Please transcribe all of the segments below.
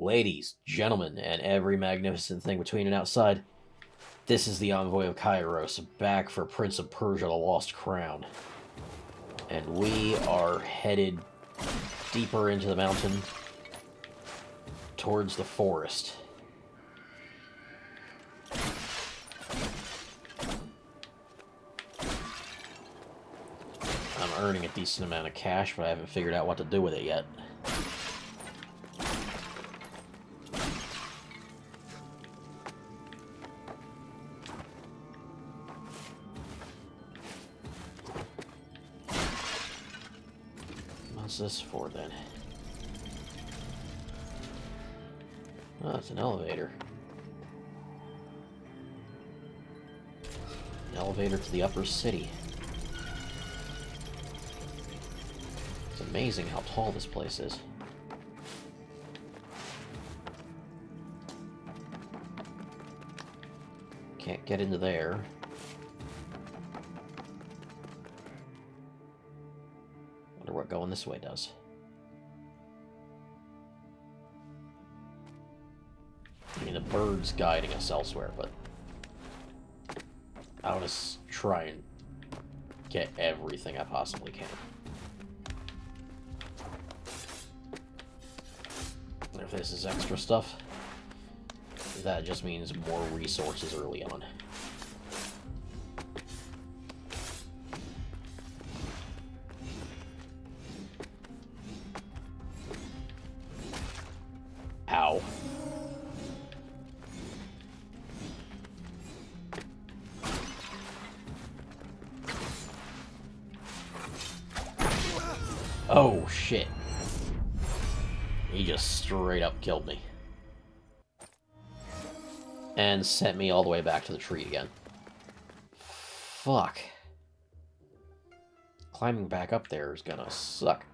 Ladies, gentlemen, and every magnificent thing between and outside, this is the envoy of Kairos, back for Prince of Persia, the Lost Crown. And we are headed deeper into the mountain, towards the forest. I'm earning a decent amount of cash, but I haven't figured out what to do with it yet. What's this for, then? Oh, it's an elevator. An elevator to the upper city. It's amazing how tall this place is. Can't get into there. Wonder what going this way does. I mean, the bird's guiding us elsewhere, but I want to try and get everything I possibly can. If this is extra stuff, that just means more resources early on. Ow. Oh, shit. He just straight up killed me. And sent me all the way back to the tree again. Fuck. Climbing back up there is gonna suck.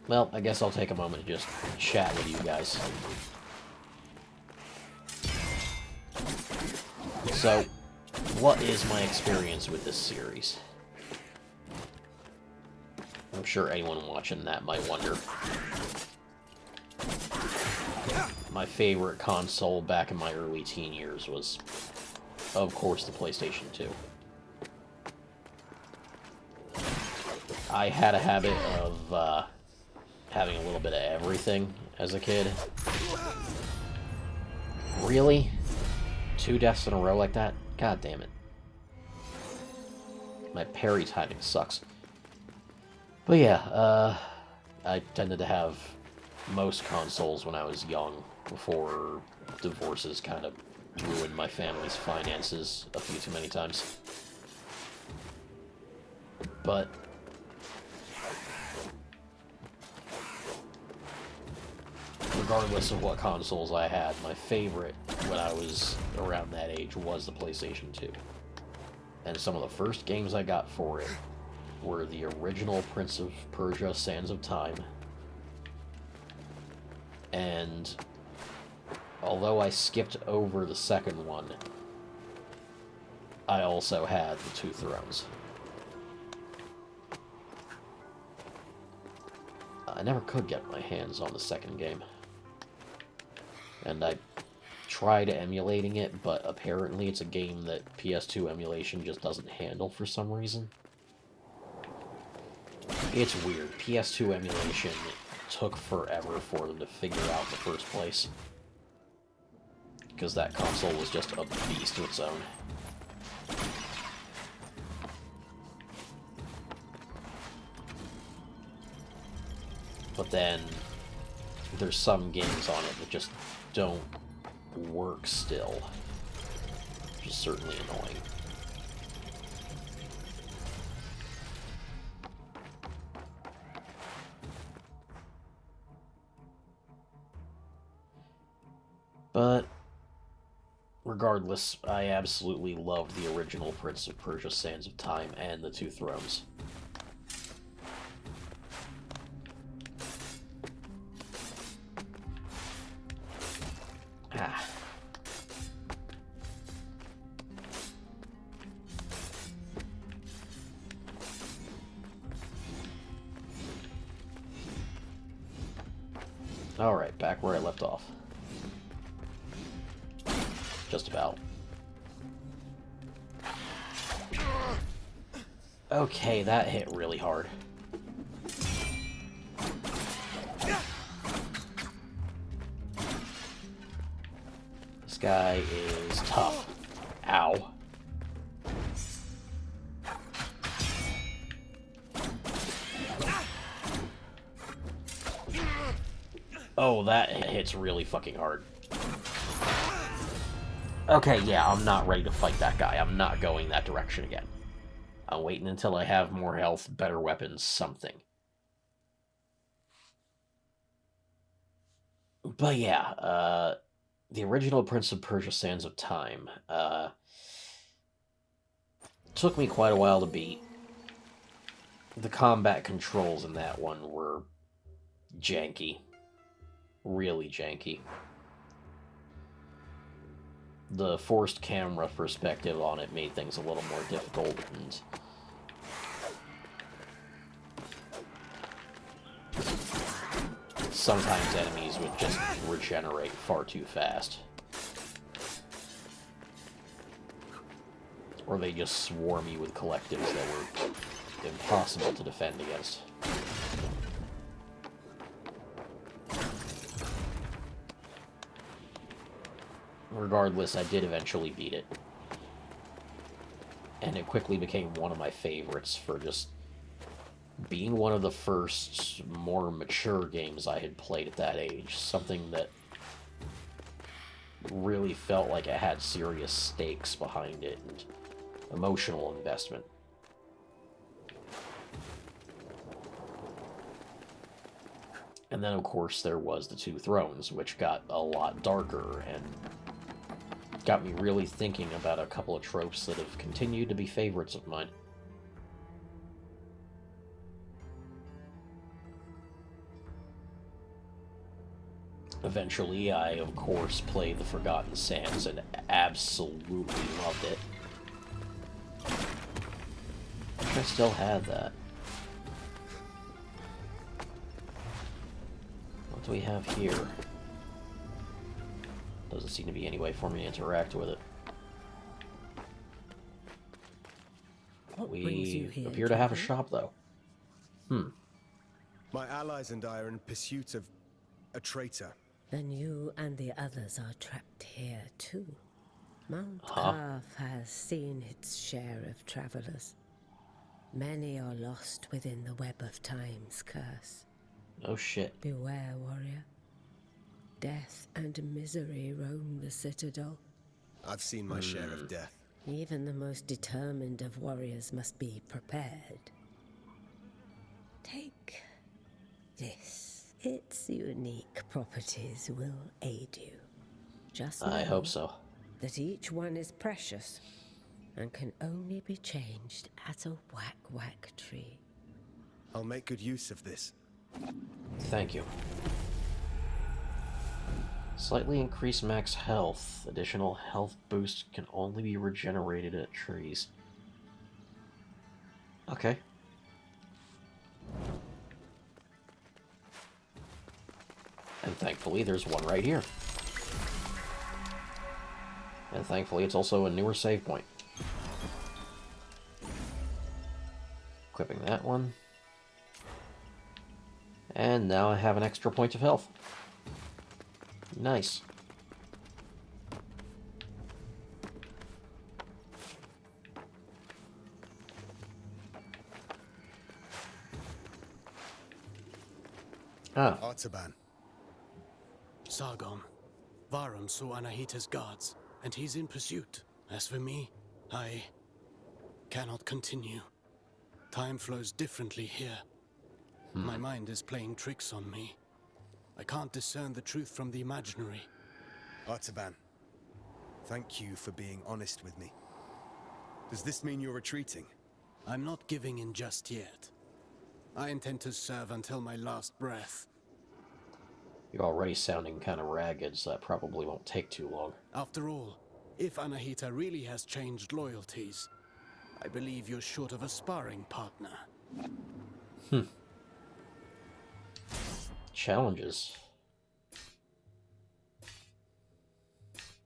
Well, I guess I'll take a moment to just chat with you guys. So, what is my experience with this series? I'm sure anyone watching that might wonder. My favorite console back in my early teen years was, of course, the PlayStation 2. I had a habit of having a little bit of everything as a kid. Really? 2 deaths in a row like that? God damn it. My parry timing sucks. But yeah, I tended to have most consoles when I was young, before divorces kind of ruined my family's finances a few too many times. But regardless of what consoles I had, my favorite when I was around that age was the PlayStation 2. And some of the first games I got for it were the original Prince of Persia: Sands of Time. And although I skipped over the second one, I also had the Two Thrones. I never could get my hands on the second game. And I tried emulating it, but apparently it's a game that PS2 emulation just doesn't handle for some reason. It's weird. PS2 emulation took forever for them to figure out in the first place. Because that console was just a beast of its own. But then, there's some games on it that just don't work still. Which is certainly annoying. But regardless, I absolutely loved the original Prince of Persia: Sands of Time and the Two Thrones. Ah. Alright, back where I left off. Just about. Okay, that hit really hard. This guy is tough. Ow. Oh, that hits really fucking hard. Okay, yeah, I'm not ready to fight that guy. I'm not going that direction again. I'm waiting until I have more health, better weapons, something. But yeah, the original Prince of Persia Sands of Time took me quite a while to beat. The combat controls in that one were janky. Really janky. The forced camera perspective on it made things a little more difficult, and sometimes enemies would just regenerate far too fast. Or they just swarm you with collectives that were impossible to defend against. Regardless, I did eventually beat it. And it quickly became one of my favorites for just being one of the first more mature games I had played at that age. Something that really felt like it had serious stakes behind it and emotional investment. And then, of course, there was the Two Thrones, which got a lot darker and got me really thinking about a couple of tropes that have continued to be favorites of mine. Eventually, I, of course, played The Forgotten Sands and absolutely loved it. I wish I still had that. What do we have here? Doesn't seem to be any way for me to interact with it. We appear to have a shop, though. My allies and I are in pursuit of a traitor. Then you and the others are trapped here, too. Mount Carf has seen its share of travelers. Many are lost within the web of time's curse. Oh shit. Beware, warrior. Death and misery roam the citadel. I've seen my share of death. Even the most determined of warriors must be prepared. Take this. Its unique properties will aid you. Just I hope so. that each one is precious and can only be changed at a whack-whack tree. I'll make good use of this. Thank you. Slightly increased max health. Additional health boost can only be regenerated at trees. Okay. And thankfully there's one right here. And thankfully it's also a newer save point. Equipping that one. And now I have an extra point of health. Nice. Ah. Artaban. Sargon. Varum saw Anahita's guards, and he's in pursuit. As for me, I cannot continue. Time flows differently here. My mind is playing tricks on me. I can't discern the truth from the imaginary. Artaban, thank you for being honest with me. Does this mean you're retreating? I'm not giving in just yet. I intend to serve until my last breath. You're already sounding kind of ragged, so that probably won't take too long. After all, if Anahita really has changed loyalties, I believe you're short of a sparring partner. Challenges.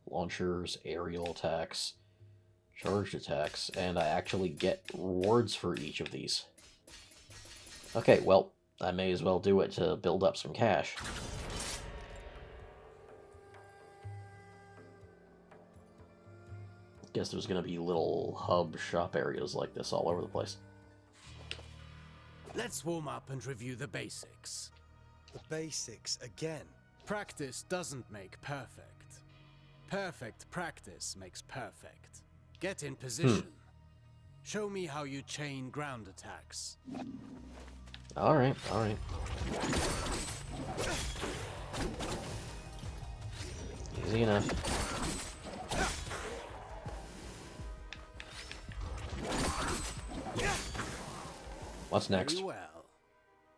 launchers, aerial attacks, charged attacks, and I actually get rewards for each of these. Okay, well, I may as well do it to build up some cash. Guess there's going to be little hub shop areas like this all over the place. Let's warm up and review the basics. The basics again. Practice doesn't make perfect. Perfect practice makes perfect. Get in position. Show me how you chain ground attacks. Alright, alright. Easy enough. What's next? Very well.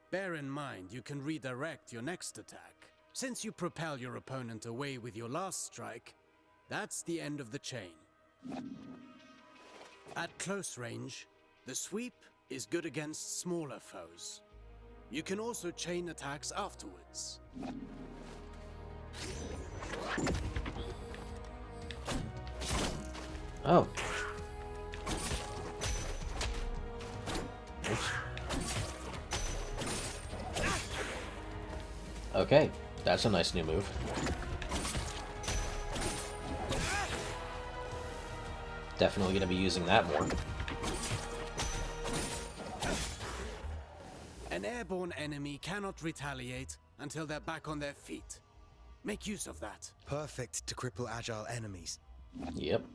Bear in mind you can redirect your next attack. Since you propel your opponent away with your last strike, that's the end of the chain. At close range, the sweep is good against smaller foes. You can also chain attacks afterwards. Oh. Oops. Okay, that's a nice new move. Definitely going to be using that more. An airborne enemy cannot retaliate until they're back on their feet. Make use of that. Perfect to cripple agile enemies. Yep.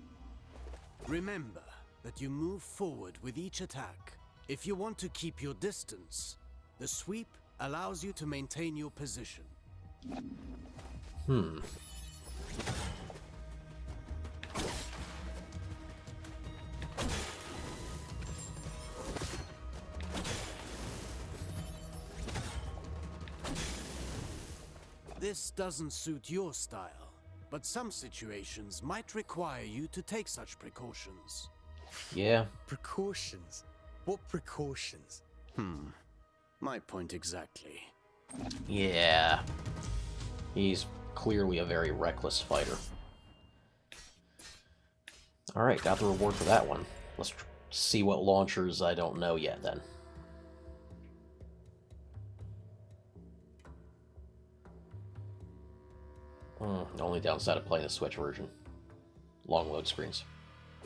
Remember that you move forward with each attack. If you want to keep your distance, the sweep allows you to maintain your position. This doesn't suit your style, but some situations might require you to take such precautions. Yeah. Precautions? What precautions? My point exactly. Yeah. He's clearly a very reckless fighter. Alright, got the reward for that one. Let's see what launchers I don't know yet, then. The only downside of playing the Switch version. Long load screens.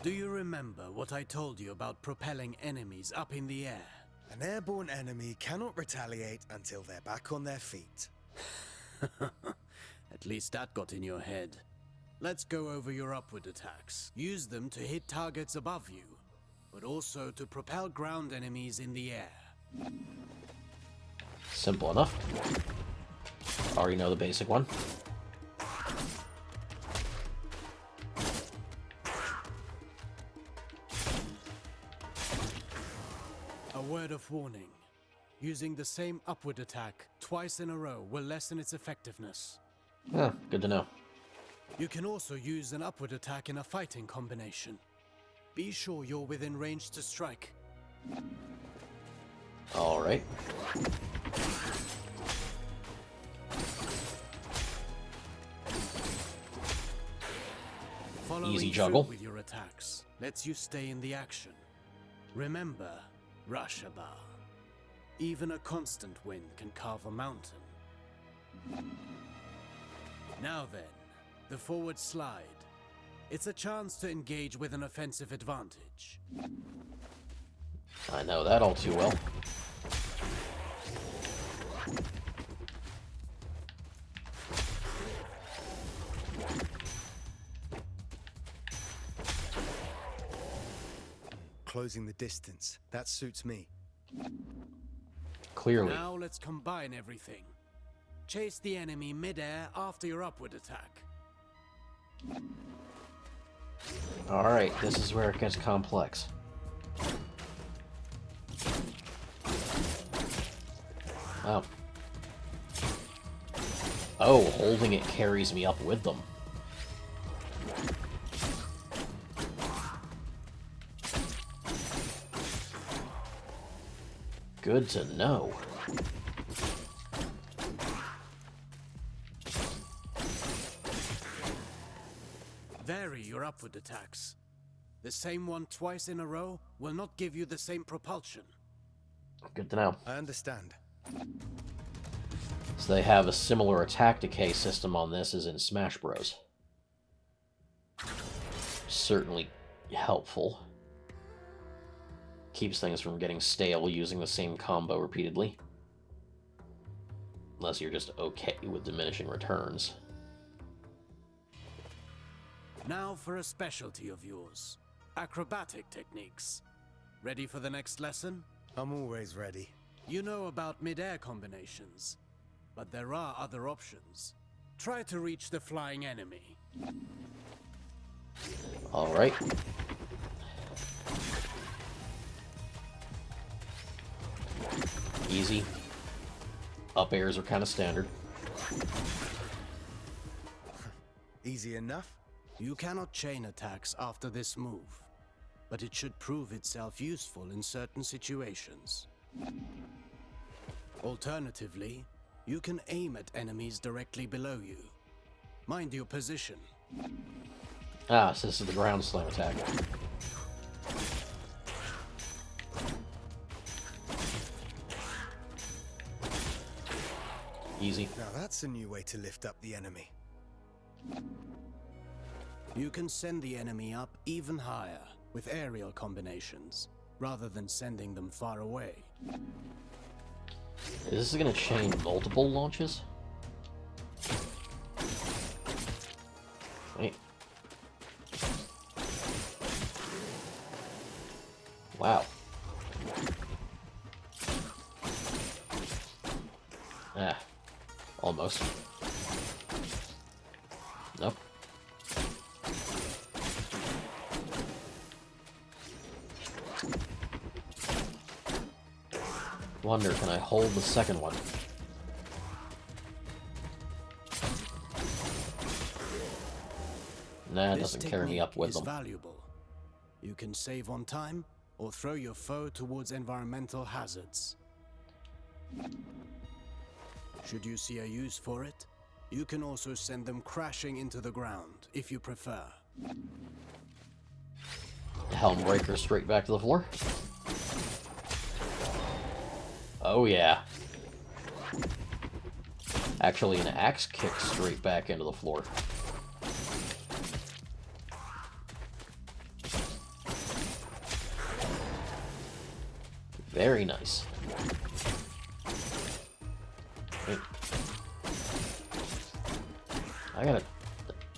Do you remember what I told you about propelling enemies up in the air? An airborne enemy cannot retaliate until they're back on their feet. At least that got in your head. Let's go over your upward attacks. Use them to hit targets above you, but also to propel ground enemies in the air. Simple enough. Already know the basic one. A word of warning. Using the same upward attack twice in a row will lessen its effectiveness. Yeah, good to know. You can also use an upward attack in a fighting combination. Be sure you're within range to strike. Alright. Following Easy through juggle. with your attacks lets you stay in the action. Remember, Rashaba. Even a constant wind can carve a mountain. Now then, the forward slide. It's a chance to engage with an offensive advantage. I know that all too well. Closing the distance. That suits me. Clearly. Now let's combine everything. Chase the enemy mid-air after your upward attack. Alright, this is where it gets complex. Oh. Oh, holding it carries me up with them. Good to know. parry your upward attacks. The same one twice in a row will not give you the same propulsion. Good to know. I understand. So they have a similar attack decay system on this as in Smash Bros. Certainly helpful. Keeps things from getting stale using the same combo repeatedly. Unless you're just okay with diminishing returns. Now for a specialty of yours. Acrobatic techniques. Ready for the next lesson? I'm always ready. You know about mid-air combinations, but there are other options. Try to reach the flying enemy. Alright. Easy. Up airs are kind of standard. Easy enough? You cannot chain attacks after this move, but it should prove itself useful in certain situations. Alternatively, you can aim at enemies directly below you. Mind your position. Ah, so this is the ground slam attack. Easy. Now that's a new way to lift up the enemy. You can send the enemy up even higher with aerial combinations, rather than sending them far away. Is this going to chain multiple launches? Wait. Wow. Ah. Almost. Nope. Wonder, can I hold the second one? Nah, it doesn't carry me up with them. Valuable. You can save on time or throw your foe towards environmental hazards. Should you see a use for it, you can also send them crashing into the ground, if you prefer. Helm breaker straight back to the floor. Oh yeah. Actually, an axe kick straight back into the floor. Very nice. Wait.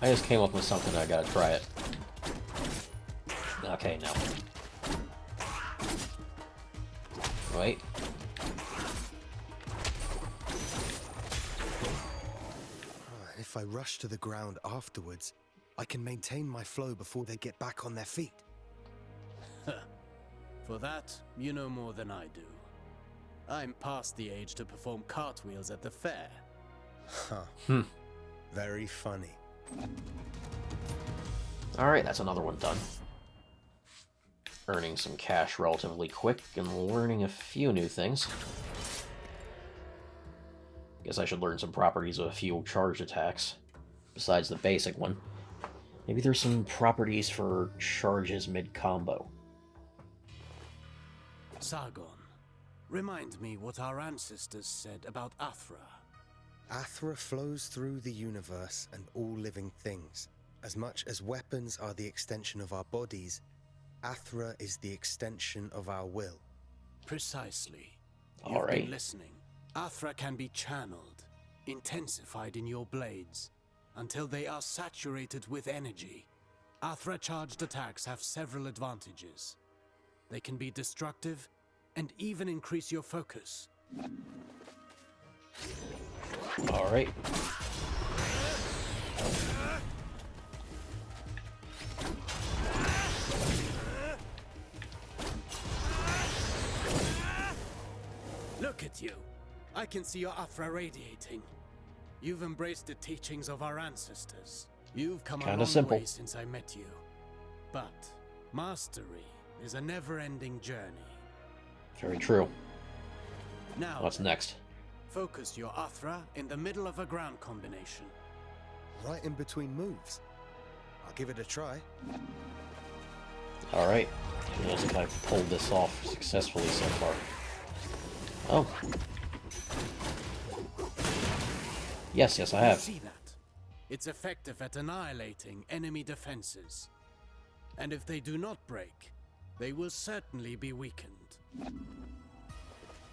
I just came up with something, I gotta try it. Okay, no. Wait. If I rush to the ground afterwards, I can maintain my flow before they get back on their feet. For that, you know more than I do. I'm past the age to perform cartwheels at the fair. Huh. Very funny. Alright, that's another one done. Earning some cash relatively quick and learning a few new things. Guess I should learn some properties of a few charged attacks, besides the basic one. Maybe there's some properties for charges mid-combo. Sargon, remind me what our ancestors said about Athra. Athra flows through the universe and all living things. As much as weapons are the extension of our bodies, Athra is the extension of our will. Precisely. All You've right. been listening. Athra can be channeled, intensified in your blades, until they are saturated with energy. Athra charged attacks have several advantages. They can be destructive and even increase your focus. Alright. Look at you. I can see your Athra radiating. You've embraced the teachings of our ancestors. You've come a long simple. way since I met you. But mastery is a never-ending journey. Very true. Now, What's next? focus your Athra in the middle of a ground combination. Right in between moves. I'll give it a try. Alright. Who knows if I've pulled this off successfully so far. Oh. Yes, I have. See that? It's effective at annihilating enemy defenses. And if they do not break, they will certainly be weakened.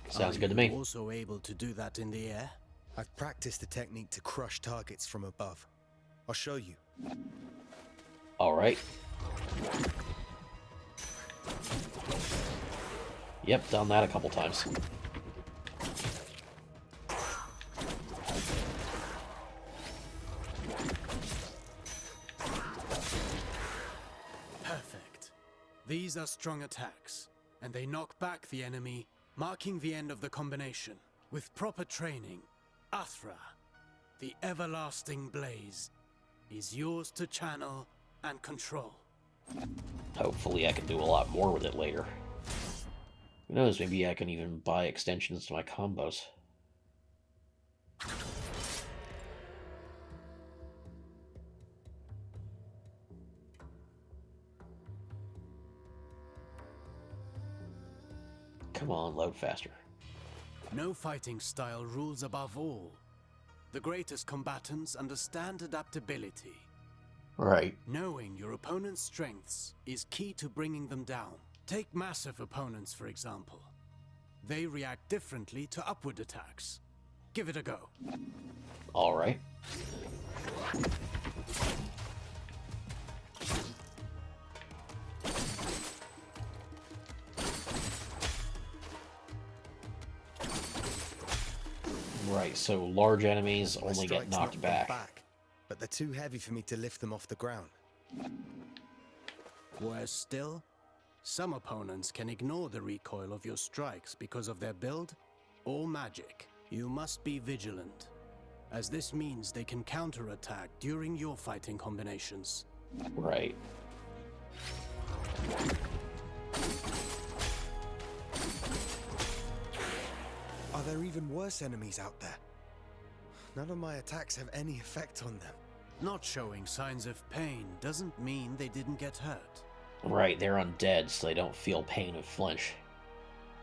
Sounds good to me. Are you also able to do that in the air? I've practiced the technique to crush targets from above. I'll show you. Alright. Yep, done that a couple times. Perfect. These are strong attacks, and they knock back the enemy, marking the end of the combination. With proper training, Athra, the everlasting blaze, is yours to channel and control. Hopefully I can do a lot more with it later. Who knows, maybe I can even buy extensions to my combos. Come on, load faster. No fighting style rules above all. The greatest combatants understand adaptability. Right. Knowing your opponent's strengths is key to bringing them down. Take massive opponents, for example. They react differently to upward attacks. Give it a go. Alright. Right, so large enemies My only get strikes knocked knock them back. but they're too heavy for me to lift them off the ground. Worse still, some opponents can ignore the recoil of your strikes because of their build or magic. You must be vigilant, as this means they can counterattack during your fighting combinations. Right. Are there even worse enemies out there? None of my attacks have any effect on them. Not showing signs of pain doesn't mean they didn't get hurt. Right, they're undead, so they don't feel pain and flinch.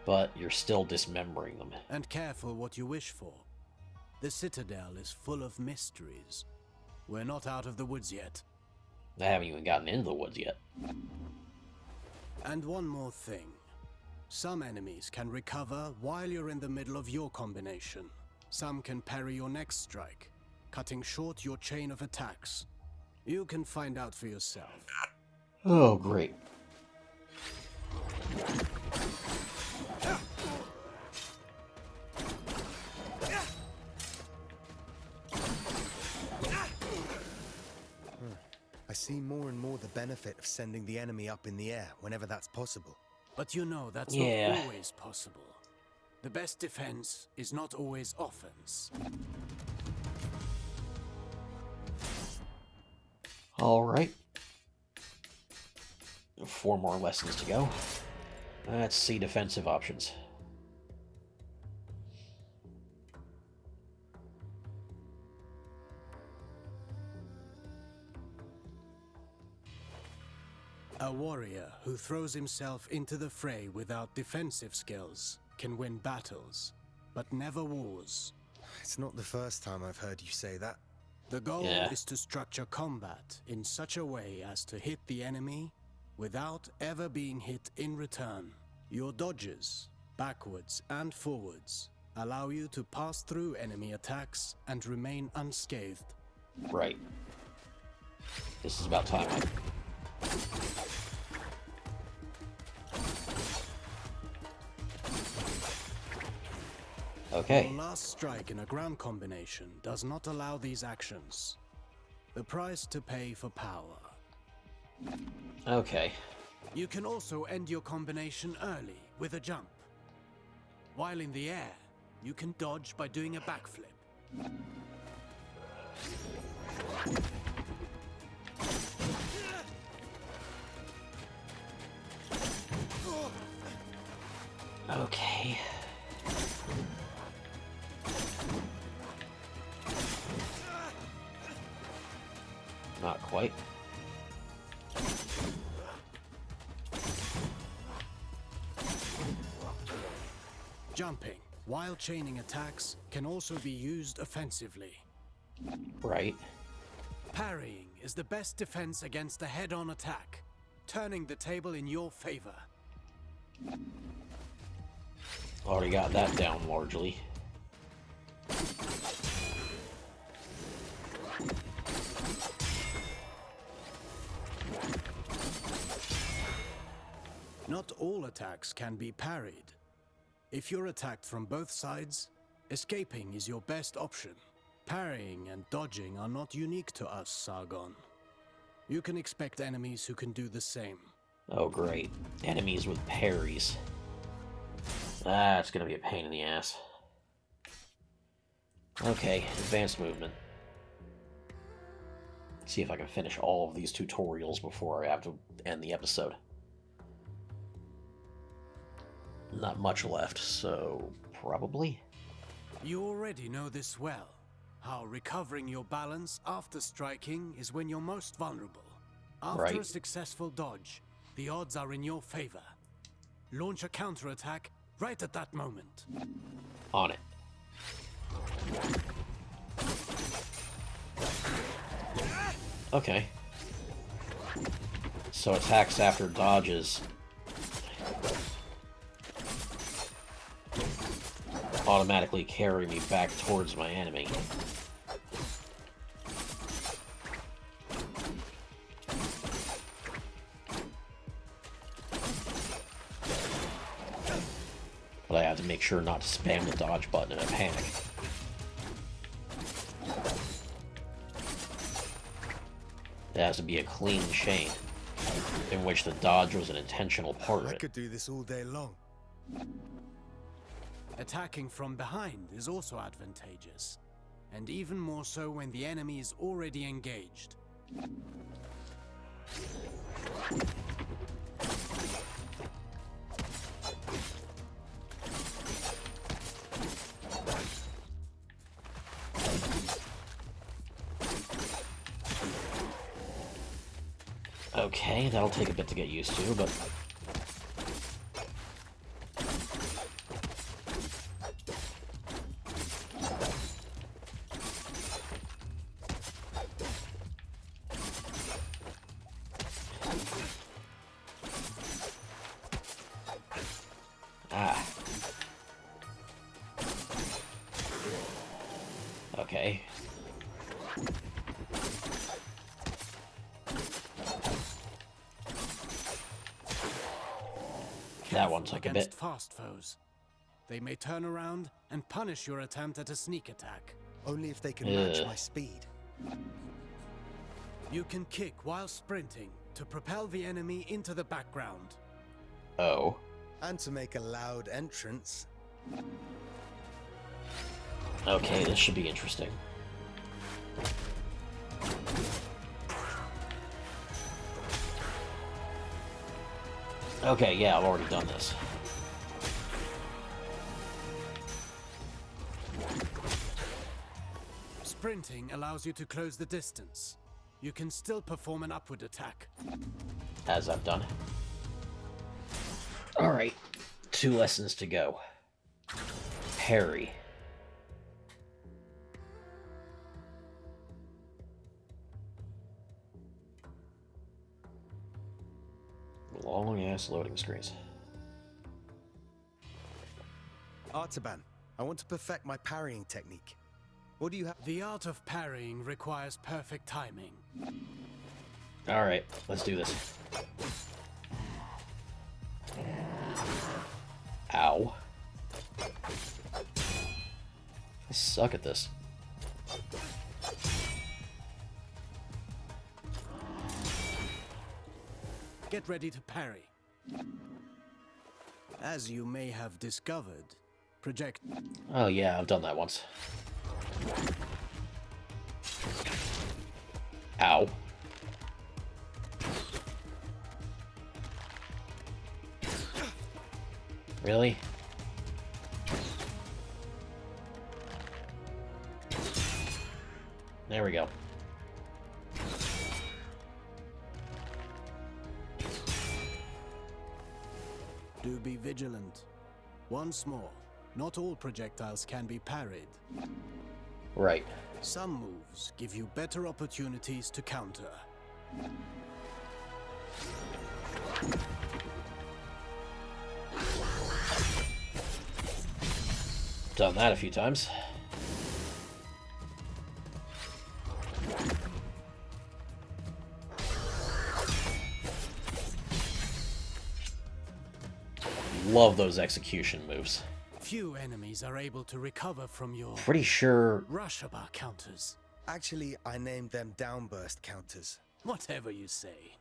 But you're still dismembering them. And careful what you wish for. The Citadel is full of mysteries. We're not out of the woods yet. I haven't even gotten into the woods yet. And one more thing. Some enemies can recover while you're in the middle of your combination. Some can parry your next strike, cutting short your chain of attacks. You can find out for yourself. Oh, great. I see more and more the benefit of sending the enemy up in the air whenever that's possible. But you know that's Yeah. not always possible. The best defense is not always offense. Alright. 4 more lessons to go. Let's see defensive options. A warrior who throws himself into the fray without defensive skills can win battles, but never wars. It's not the first time I've heard you say that. The goal Yeah. is to structure combat in such a way as to hit the enemy without ever being hit in return. Your dodges, backwards and forwards, allow you to pass through enemy attacks and remain unscathed. Right. This is about time. Okay. Your last strike in a ground combination does not allow these actions. The price to pay for power. Okay. You can also end your combination early with a jump. While in the air, you can dodge by doing a backflip. Okay. Not quite. Jumping, while chaining attacks, can also be used offensively. Right. Parrying is the best defense against a head-on attack, turning the table in your favor. Already got that down largely. Not all attacks can be parried. If you're attacked from both sides, escaping is your best option. Parrying and dodging are not unique to us, Sargon. You can expect enemies who can do the same. Oh, great. Enemies with parries. That's gonna be a pain in the ass. Okay, advanced movement. Let's see if I can finish all of these tutorials before I have to end the episode. Not much left, so probably. You already know this well, how recovering your balance after striking is when you're most vulnerable. After a successful dodge, the odds are in your favor. Launch a counterattack right at that moment. On it. Okay. So attacks after dodges automatically carry me back towards my enemy. But I have to make sure not to spam the dodge button in a panic. It has to be a clean chain, in which the dodge was an intentional part of I it. could do this all day long. Attacking from behind is also advantageous, and even more so when the enemy is already engaged. Okay, that'll take a bit to get used to, but... Ah. Okay. That one took a bit. Against fast foes. They may turn around and punish your attempt at a sneak attack. Only if they can match my speed. You can kick while sprinting to propel the enemy into the background. Oh. And to make a loud entrance. Okay, this should be interesting. Okay, yeah, I've already done this. Sprinting allows you to close the distance. You can still perform an upward attack. As I've done. Alright, 2 lessons to go. Parry. Long-ass loading screens. Artaban, I want to perfect my parrying technique. What do you have? The art of parrying requires perfect timing. Alright, let's do this. Ow. I suck at this. Get ready to parry. As you may have discovered, project... Oh yeah, I've done that once. Ow. Really? There we go. Do be vigilant. Once more, Not all projectiles can be parried. Right. Some moves give you better opportunities to counter. Done that a few times. Love those execution moves. Few enemies are able to recover from your Pretty sure... rush-bar counters. Actually, I named them downburst counters. Whatever you say.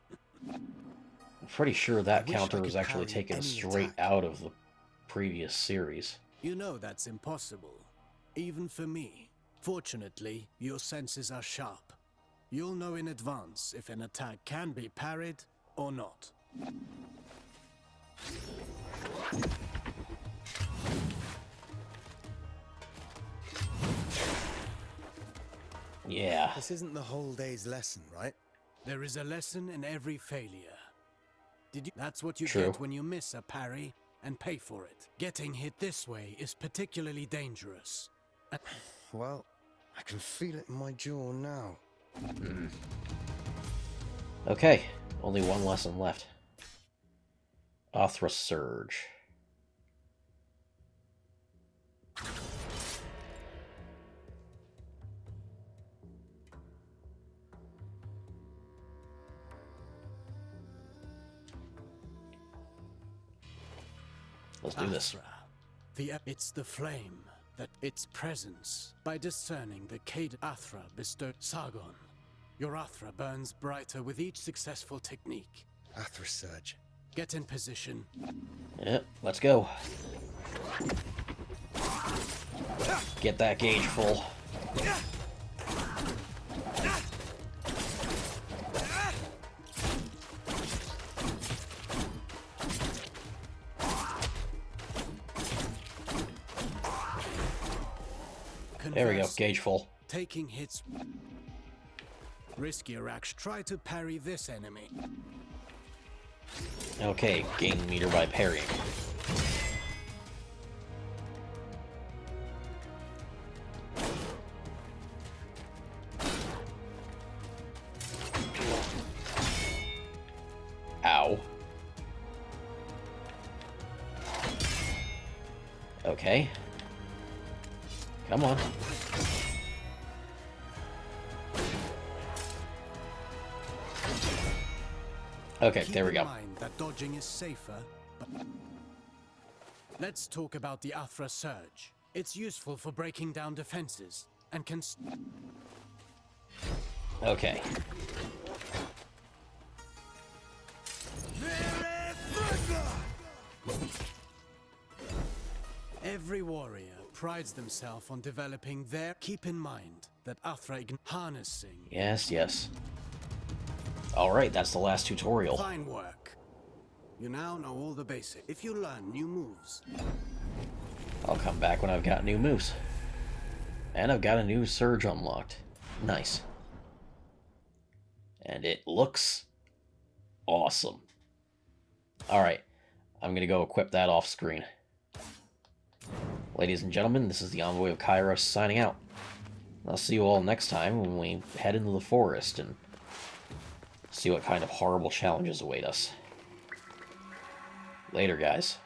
Pretty sure that I wish I counter was could actually parry taken any straight attack. out of the previous series. You know that's impossible. Even for me. Fortunately, your senses are sharp. You'll know in advance if an attack can be parried or not. Yeah. This isn't the whole day's lesson, right? There is a lesson in every failure. Did you? That's what you True. get when you miss a parry and pay for it. Getting hit this way is particularly dangerous. Well, I can feel it in my jaw now. Okay, only one lesson left. Athra Surge. Let's do this. It's the flame, that its presence. By discerning the Cade Athra bestowed Sargon, your Athra burns brighter with each successful technique. Athra Surge. Get in position. Yep, let's go. Get that gauge full. There we go, Conversely, gauge full. taking hits. Riskier action. Try to parry this enemy. Okay, gain meter by parrying. Ow. Okay. Come on. Okay, Keep there we in go. mind that dodging is safer, but let's talk about the Athra Surge. It's useful for breaking down defenses and can Okay. Every warrior prides themselves on developing their. Keep in mind that Athra harnessing. Yes, yes. Alright, that's the last tutorial. Fine work. You now know all the basics. If you learn new moves, I'll come back when I've got new moves. And I've got a new surge unlocked. Nice. And it looks awesome. Alright, I'm gonna go equip that off screen. Ladies and gentlemen, this is the Envoy of Kairos signing out. I'll see you all next time when we head into the forest and see what kind of horrible challenges await us. Later, guys.